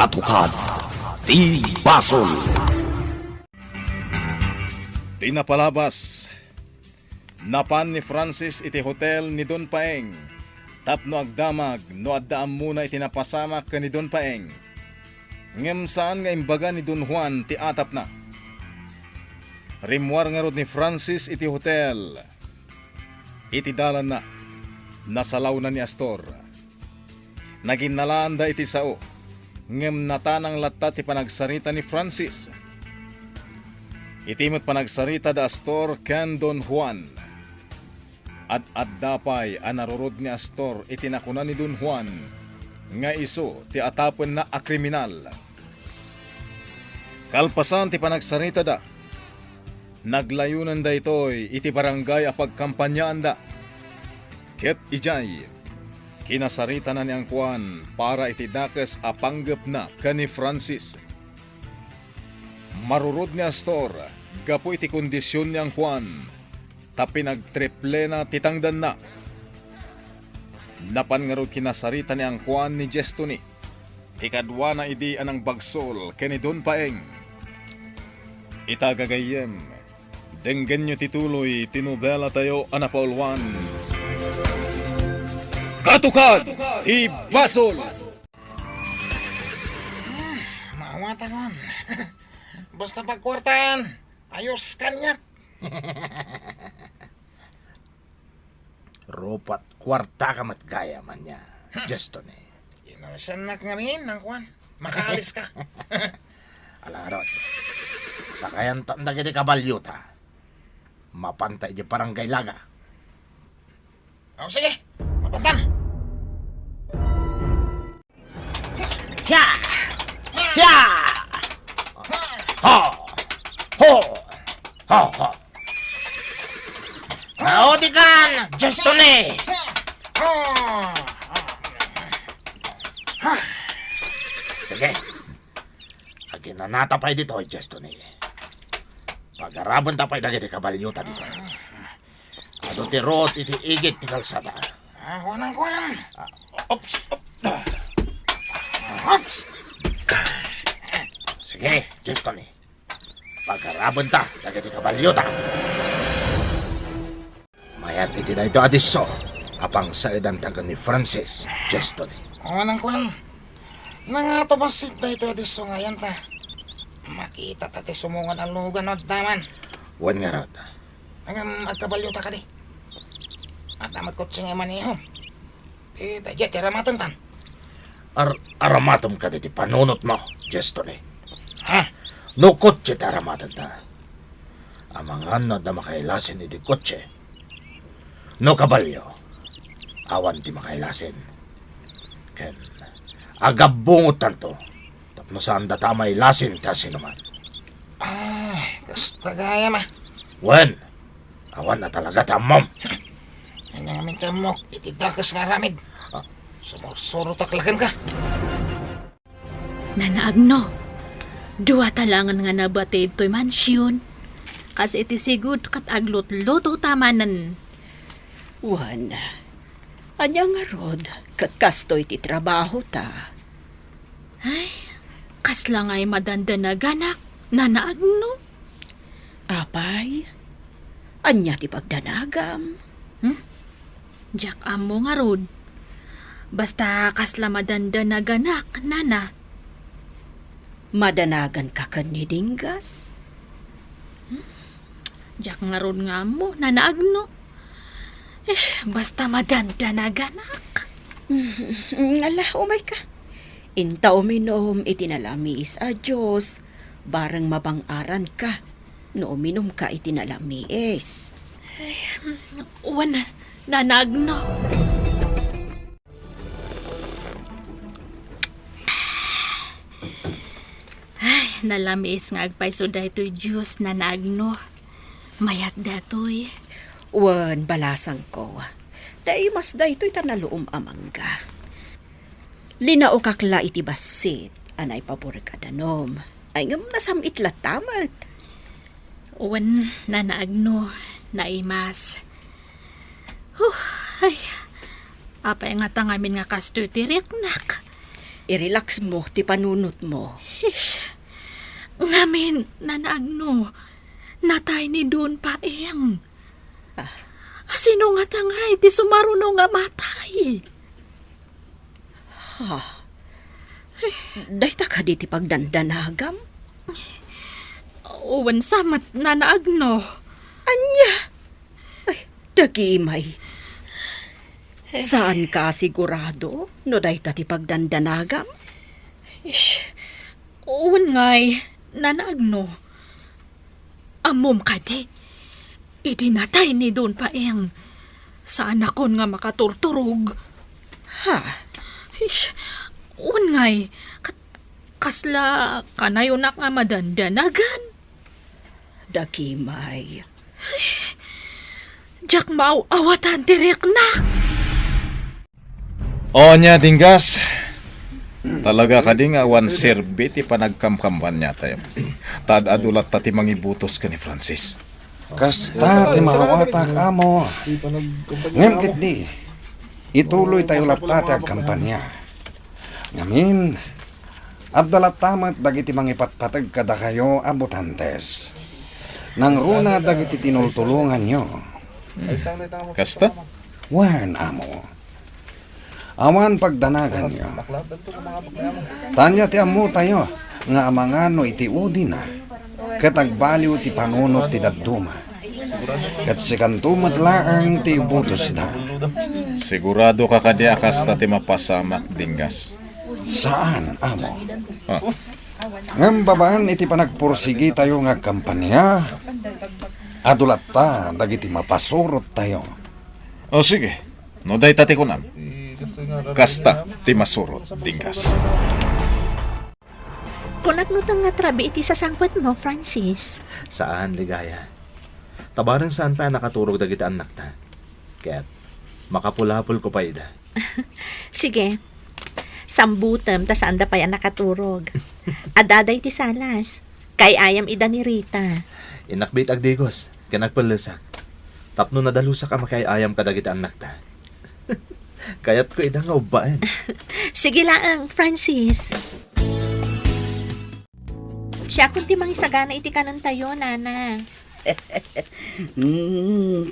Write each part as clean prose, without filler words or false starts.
Katukad di Basol. Tinapalabas. Napan ni Francis iti hotel ni Don Paeng. Tapno agdamag no addaam muna iti napasamak ka ni Don Paeng. Ngem saan nga imbaga ni Don Juan ti atap na. Rimwar nga rod ni Francis iti hotel. Iti dalan na. Nasalaw na ni Astor. Naginnalaan da iti sao. Ngem natanang latta ti panagsarita ni Francis. Itimot panagsarita da Astor ken Don Juan. At addapay anarurod ni Astor itinakuna ni Don Juan nga iso ti atapon na akriminal. Kalpasan ti panagsarita da. Naglayunan da itoy iti barangay a pagkampanyaan da. Ket ijay kinasarita na ni ang Juan para iti dakes a panggep na kani Francis. Marurod ni Astor gapo iti kondisyon ni ang Juan tapi nagtriple na titangdan na. Napan nga rod kinasarita ni ang Juan ni Jestoni. Ikadwa na idi anang bagsol kani Don Paeng. Itagagayem, denggen nyo tituloy tinubela tayo anapaulwan. Katukad di Basol! Mawata kon. Basta pagkwartaan, ayos kanyak. Rupat kwarta ka matgaya man niya. Juston eh. Inasanak ngamin ng kwan. Makaalis ka. Alarot. Sakayan tanda giti kabalyuta. Mapantay di barangay laga. O sige, mapantan. Ya! Ya! Ho! Ho! Ho! Ho! Nautikan! Juston eh! Sige. Agi na natapay dito, Juston eh. Pag-araban tapay na giti kabalyuta dito. Ado ti rot iti igit ti kalsada. Wanang kwan. Ops! Ops! Sige, Juston eh. Pag-araban ta na giti kabalyuta. Mayat iti na ito adiso. Apang sa edang taga ni Francis, Juston eh. Wanang kwan. Nangatobasik na ito adiso ngayon ta. Makita tati sumungan ang lugan at daman. Wan nga rod. Hanggang agkabalyo ta ka di. At amat ko tsing maniho. Tajat yaramatan tan. Aramatom ka diti panunot mo, Juston eh. Ha? No kotse ti aramatan ta. Amang anod na makailasin iti kotse. No kabalyo. Awan ti makailasin. Ken agabungot tanto. Tapno saan datamay lasin ta sinuman. Kasta gaya ma. Wen, awan na talaga tamom. Ano nga min kamok, itidakas nga ramid. Sumosoro taklakan ka. Nanaagno, duwa talangan nga nabatid to'y mansyon. Kasi iti sigud kat aglot-loto tamanan. Wan, anya nga rod, kat kastoy ti trabaho ta. Ay, kasla nga'y madanda na ganak, nanaagno. Apay, anya ti pagdanagam. Jack amo nga rod. Basta kasla madanda na ganak, nana. Madanagan ka kan ni Dingas. Jack nga rod nga mo, nanaagno. Basta madanda na ganak. Ala, umay ka. Inta uminom itinalamis a Diyos. Barang mabang-aran ka. No uminom ka itinalamis. Wana, nanaagno. Nalamis nga agpaiso daytoy Diyos na naagno. Mayat datoy. Wan, balasang ko. Dai mas daytoy tanaluom amangga. Linao kakla iti basit. Anay pabor ka danom. Ay ngam nasamit latamat. Wan na naagno. Naimas. Ay. Apay nga tangamin nga kasto tirik nak. I-relax mo, ti panunot mo. Ngamin, nanaagno. Natay ni Don Paeng. Sino nga tangay, ti sumaruno nga matay. Day ta ka di ti pagdandanagam? Uwan samat nanaagno. Anya? Ay, dagimay. Saan ka sigurado? No day ta ti pagdandanagam? Uwan ngay, nanaagno. Amom ka di. Idinatay ni Don Paeng. Saan akon nga makaturturog. Ha? Uwan ngay, kasla kanayonak nga madandanagan. Dagimay. Jack mau awatan direk na. O nya dinggas. Talaga ka ding awan serbi ti panagkamkampan niya tayo. Tad adulat ta ti mangibutos ka ni Francis. Kasta ti mawatak amo. Ngem ket di. Ituloy tayo lapta ti agkampanya. Ngamin, at dalatamat dagiti mangipatpatag kada kayo abutantes. Nang runa dagiti tinultulungan nyo. Kasta? Wan amo. Awan pagdanagan nyo. Tanya ti amo tayo, nga amangano iti udi na. Katagbaliw ti panunot ti dadduma. Kat sikantumat laang ti butos na. Sigurado ka kadya kasta ti mapasamak dinggas. Saan, amo? Ah, Ngam babaan iti panagpursigi tayo nga kampanya. Adulat ta, dagiti mapasurot tayo. o sige, no day tati kunam. Kasta ti masurot dinggas. Kunagnutan nga trabi iti sasangpet mo, Francis. Saan, ligaya? Tabaran saan pa nakaturog dagiti anak ta? Kaya't makapulapul ko pa ida. Sige, sambutem ta saan da pa yan nakaturog. Adaday ti salas, kay ayam ida ni Rita. Inakbit agdigos, kanagpalasak. Tapno nadalusak ang makayayam ka dagiti anak ta. Kaya't ko ida nga ubaen. Sige laang, Francis. Siya kunti mangisagana iti kanan tayo, nana.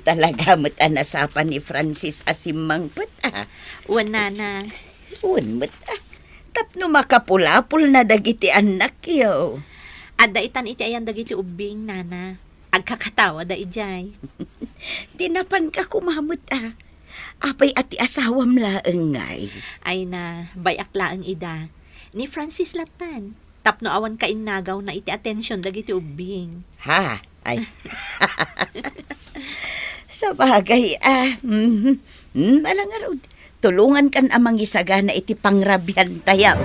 Talaga mo't anasapan ni Francis asimang put Uwan, nana. Uwan mo't tapno makapulapul na dagiti anak yo. Adda itan iti ayan dagiti ubing, nana. Agkakatawa da ijay. Tinapan ka kumamot Apay ati asawam laeng ngay. Ay na, bayak laang ida. Ni Francis latan. Tapno awan ka innagaw na iti atensyon dagiti ubing. Ha? Ay. Sa bagay, malangarod. Tulungan kan amang isaga na iti pangrabyan tayam.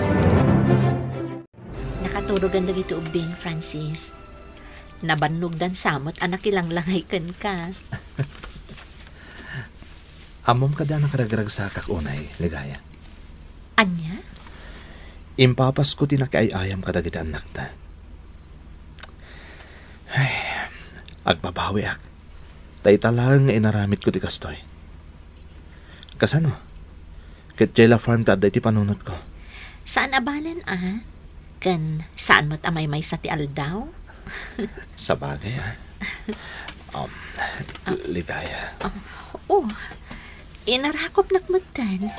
Nakaturogan dagiti ubing, Francis. Nabannog dan samot anak ilang langay ken ka. Amom ka da nakaragragsakak unay, ligaya. Anya? Impapas ko tinakaayayam ka dagiti anak ta. Ay, agbabawi ak. Tay talang nga inaramit ko ti kastoy. Kasano? Ketjela farm ta iti panunot ko. Saan abalan Kan saan mo't amay may sa ti aldaw? Sa bagay ligaya. Oh, inarakop nakmutan.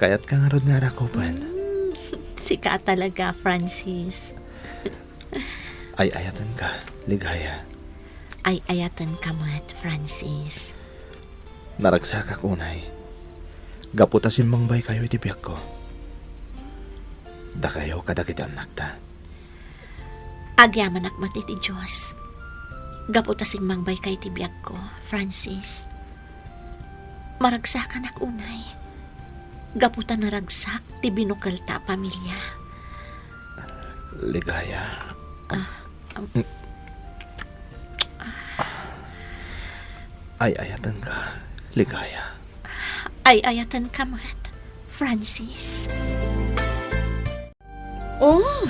Kaya't ka nga ron nga rakopan. Sika talaga, Francis. Ay ayatan ka, ligaya. Ay ayatan ka mat, Francis. Naragsakak unay. Gaputasin mangbay kayo iti biyak ko. Da kayo kadagiti anak ta. Agyaman akmat iti Diyos. Gaputasing mangbay kay iti biyak ko, Francis. Maragsakan ak unay. Gaputa naragsak ti binukal ta pamilya. Ligaya. Ay ayatan ka, ligaya. Ay ayatan ka mat, Francis. Oh,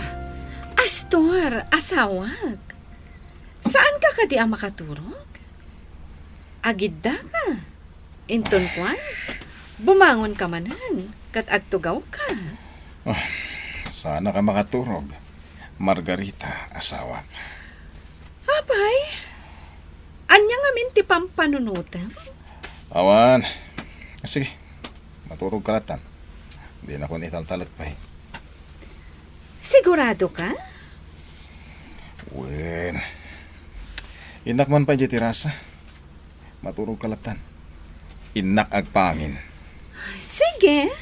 Astor, asawag. Saan ka kadi ang makaturog? Agidda ka. Inton kwan, bumangon ka manan. kat agtugaw ka. Sana ka makaturog. Margarita, asawa. Abay, anya nga minti pampanunutan. Awan. Sige, maturog kalatan. Di na ko nitaltalag pa eh. Sigurado ka? Wen. Inak man pa dyan tirasa. Maturog kalatan. Inak agpangin. Sige.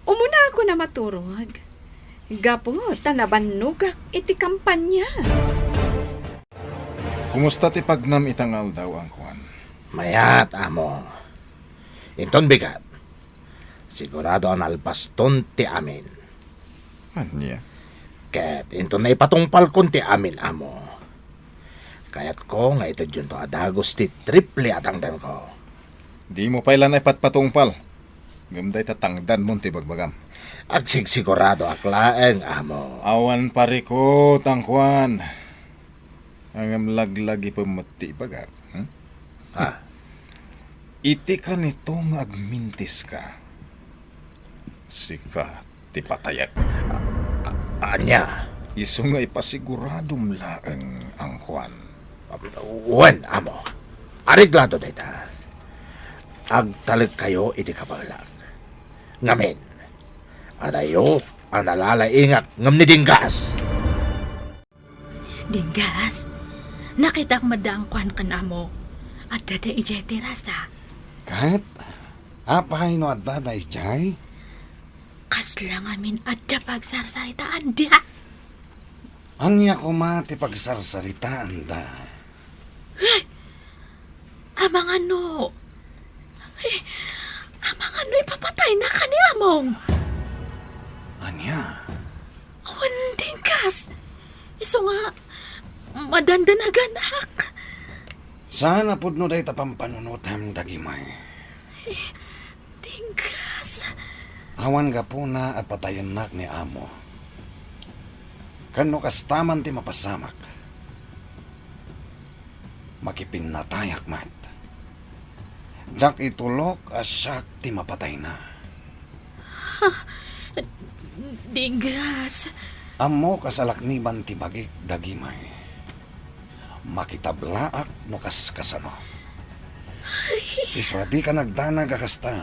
Umuna ako na maturog. Gapo, tanabanugak iti kampanya. Kumusta ti pagnam itangal daw ang kuwan? Mayat, amo. Inton bigat. Sigurado ang alpaston ti amin. Anya? Ket inton na ipatungpal kon ti amin, amo. Kayat ko nga ito yun to adagos ti triple atang dem ko. Di mo pailan ay patpatungpal. Gamday tatangdan mo ti bagbagam. Agsigsigurado aklaeng, amo. Awan parikot ang kuwan. Ang laglagi pamati baga. Ha? Iti ka nitong agmintis ka. Sika ti patayag. Anya? Iso nga ipasiguradom laeng ang kuwan. Wen, amo. Ariglado dayta. Agtalag kayo iti kabalag. Ngamin. Adayo ang nalalaingat ngam ni Dinggas. Dinggas, nakita ang madaang kwan ka na mo. At dada ijay tirasa. Kahit, apay no at daday jay? Kasla ngamin at da pagsarsaritaan dia. Anya ko mati pagsarsaritaan da. Amang ano? Amang ano ipapatay na ka ni Among? Anya? Awan, Dinggas. Iso nga, madandanaganak. Sana pud no day tapampanunot dagimay. Dinggas. Awan ga po na at patayan nak ni amo. Kano kastaman ti mapasamak. Makipinatayak mat. Jak itulok asyak ti mapatay na. Dinggas. Amo kasalakniban ti bagik dagimay. Makitablaak no kasano. Iswadi ka nagdanag akasta.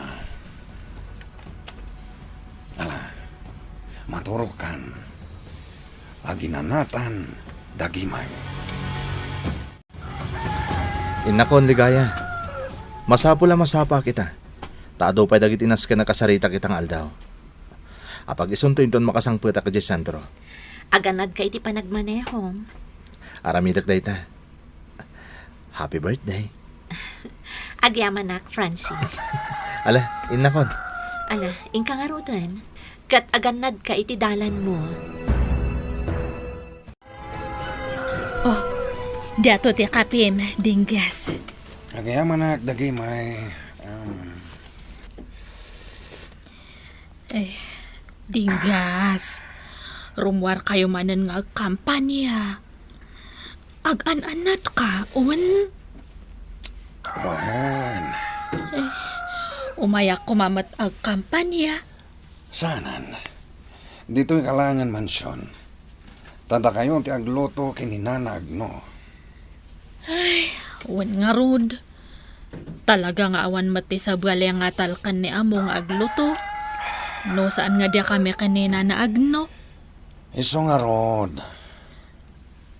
Ala, maturog kan. Aginanatan dagimay. Inakon ligaya. Masapo lang masapa kita. Tado pa dagit inas ka nakasarita kitang aldaw. Apag isunto inton makasangputa ka di sentro. Aganad ka iti panagmanehong. Aramidak dayta. Happy birthday. Agyamanak, Francis. Ala, inakon. Ala, ingka nga rutan. Kat aganad ka iti dalan mo. Oh, dato ti kapim, Dinggas. Agayaman na dagimay. Dinggas. Rumwar kayo manan nga kampanya. Ag-an-anat ka, uwan. Wan. Umayak kumamat ag kampanya. Sanan. Dito'y kalangan mansyon. Tada kayo ti agluto kininanag no. Uwan nga rod. Talaga nga awan mati sa bali nga talkan ni among agluto. No, saan nga dia kami kanina na agno? Iso nga rod.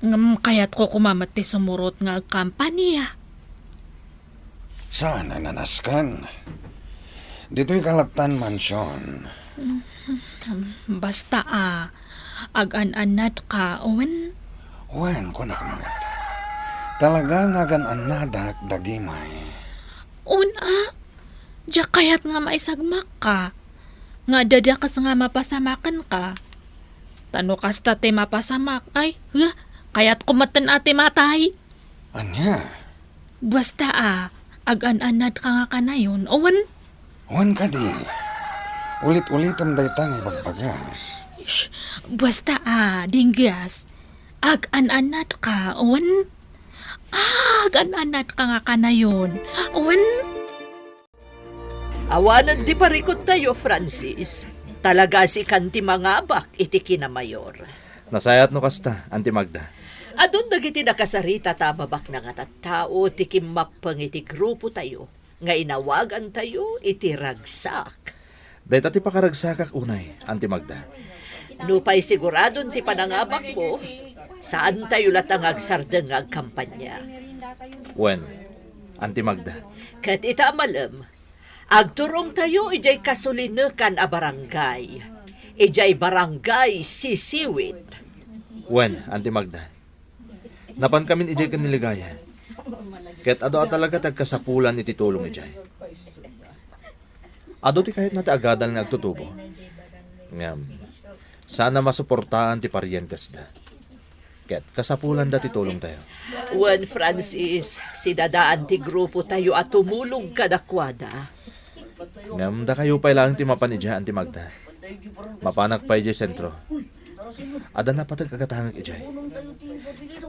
Ngam kayat ko kumamat ti sumurot nga kampanya. Sana nanaskan. Dito'y kalatan mansyon. Basta ag-an-anat ka, uwan. Wan ko nakamit. Talaga nga gan-anadak dagimay. Una, diya kayat nga maisagmak ka. Nga dada kas nga mapasamakan ka. Tano kasta te mapasamak, ay, kayat kumatan ate matay. Anya? Basta ag-an-anat ka nga kanayon, uwan. Wan ka di. Ulit-ulitam daytang ipagpaga. Basta Dinggas, ag-an-anat ka, uwan. Ag-an-anat ka nga kanayon, uwan. Awanan di parikot tayo, Francis. Talaga si kanti mangabak iti kinamayor. Nasayat no kasta, Auntie Magda. Adun dagiti nakasarita tababak na nga tattao ti kimmapang iti grupo tayo. Nga inawagan tayo iti ragsak. Dahil ti pakaragsakak unay, Auntie Magda. Nupay siguradon ti panangabak mo, saan tayo latang agsardengag kampanya. When, Auntie Magda. Kat ita malam, agturong tayo ijay kasulinekan a barangay. Ijay barangay sisiwit. When, Auntie Magda. Napan kamin ijay kaniligaya. Ket ado talaga tagkasapulan iti tulong ijay. Ado ti kahit nati agadal na agtutubo. Ngam, sana masuportaan ti parientes da. Ket kasapulan da ti tulong tayo. Juan Francis, sidadaan ti grupo tayo at tumulong kadakwada. Ngam da kayo pa lang ti mapan ijay, Auntie Magda. Mapanak pa ijay sentro. Ada na patag kagatangag ijay.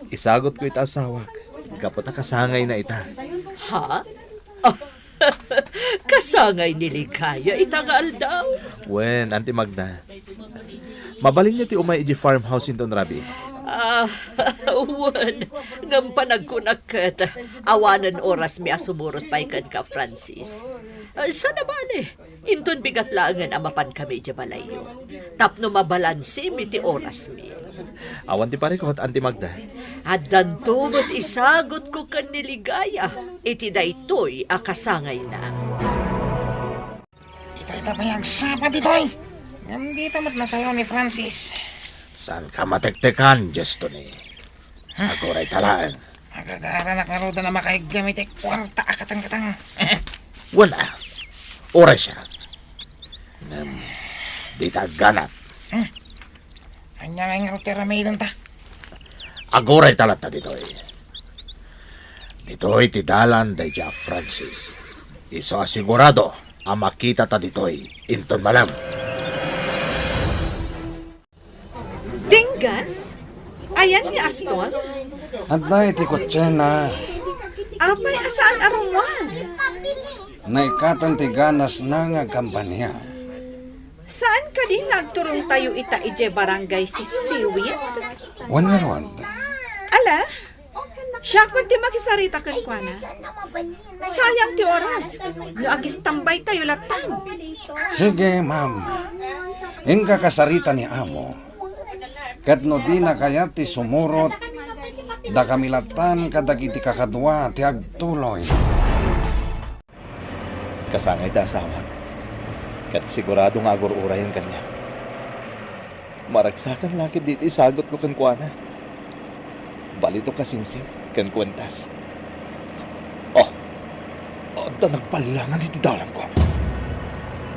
Isagot ko ita asawak. Kapata kasangay na ita. Ha? Oh, kasangay ni Ligaya itangal daw. Wen, Auntie Magda. Mabalin niyo ti umay iji farmhouse in Rabi. Juan, ngam panagkunakat. Awanan oras mi asumurot pa ikan ka, Francis. Sana bale, inton bigat langan amapan kami di balayo. Tapno mabalansi mi ti oras mi. Awan ti parikot, Auntie Magda. At dantumot isagot ko kan niligaya. Iti daytoy akasangay na. Ito pa yung sapa ditoy. Dito mat na sayo ni Francis. Saan ka matektekan, Jestoni? Agoray talaan. Magagara na karoda na makaigamit ay kwarta akatang-katang. Wala. Oras siya. Di taganat. Anya nga yung rotera may doon ta. Agoray talat na ditoy. Ditoy ti dalan day Jack Francis. Iso asigurado ang makita ta ditoy inton malam. Dinggas? Ayan ni Aston? At dahil ti kotse na Apay asaan arungwan? naikatan ti ganas na nga kampanya. Saan ka din nagturong tayo ita ije barangay si Siwit? Wan nga ron. Ala, siya kun ti makisarita kan kwa na. Sayang ti oras, no agis tambay tayo latan. Sige, ma'am. Ingka kasarita ni amo. Kat no di na kaya ti sumurot, da kamilatan kadagiti kakadwa ti agtuloy. Kasangay ta asawak. Kat sigurado nga agor-urayan kanya. Maragsakan lakit dito isagot ko kankwana. Balito kasinsin, kan kwentas. Oh, da nagpalangan diti dalang ko.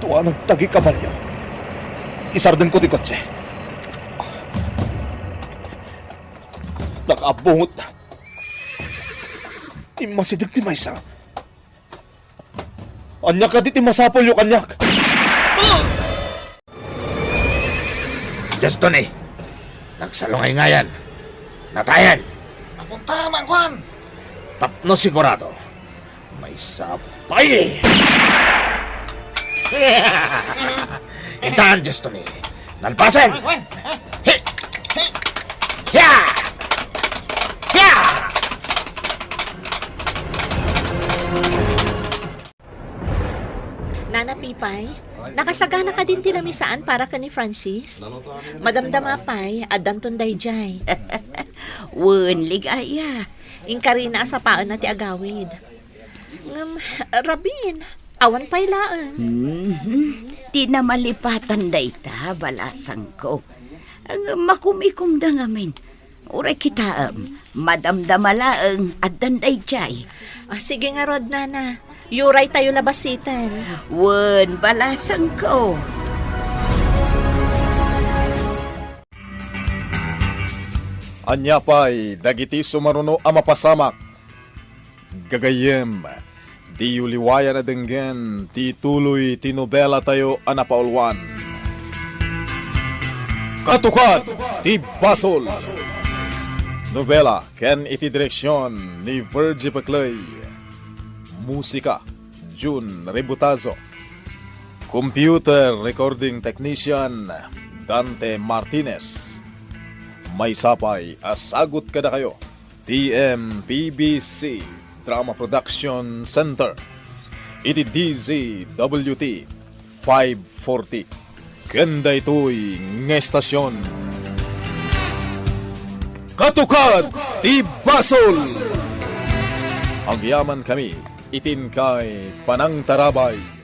Tuwa nagtagi kabalyo. Isardan ko ti kotse. Nakabungot na. Imasidig ti maysa. Anyak ka di ti masapol yung kanyak. Jestoni, nagsalungay nga yan. Natayan. Napunta, Mangkwan. Tapno sigurado. May sapay. Intahan, Jestoni. Nalpasan. Mangkwan. Hi! Hiya! Hiya! Nana Pipay, nakasagana ka din tinamisaan para ka ni Francis? Madamdama pay, adanton dayjay. Wen, ligaya. Inkarina sa paan na ti agawid. Rabin, awan pay laan. Di na malipatan dayta, balasang ko. Ang makumikum da ngamin. Uray kita, madamdamalaang adan dayjay. Sige nga, Rod, Nana. Yuray tayo labasitan. Wen, balasang ko. Anya pa'y dagiti sumaruno ang mapasamak. Gagayem, di uliwaya na denggen, ti tuloy tinobela tayo anapaulwan. Katukat, ti Basol. Nobela, ken iti direksyon ni Virgie Paclay. Musika, Jun Rebutazo. Computer Recording Technician Dante Martinez. May sapay asagot kada kayo. TMPBC Drama Production Center. Iti DZWT 540. Ganda ito'y ngestasyon. Katukad ti Basol! Ang yaman kami, itin kay Panang Tarabay.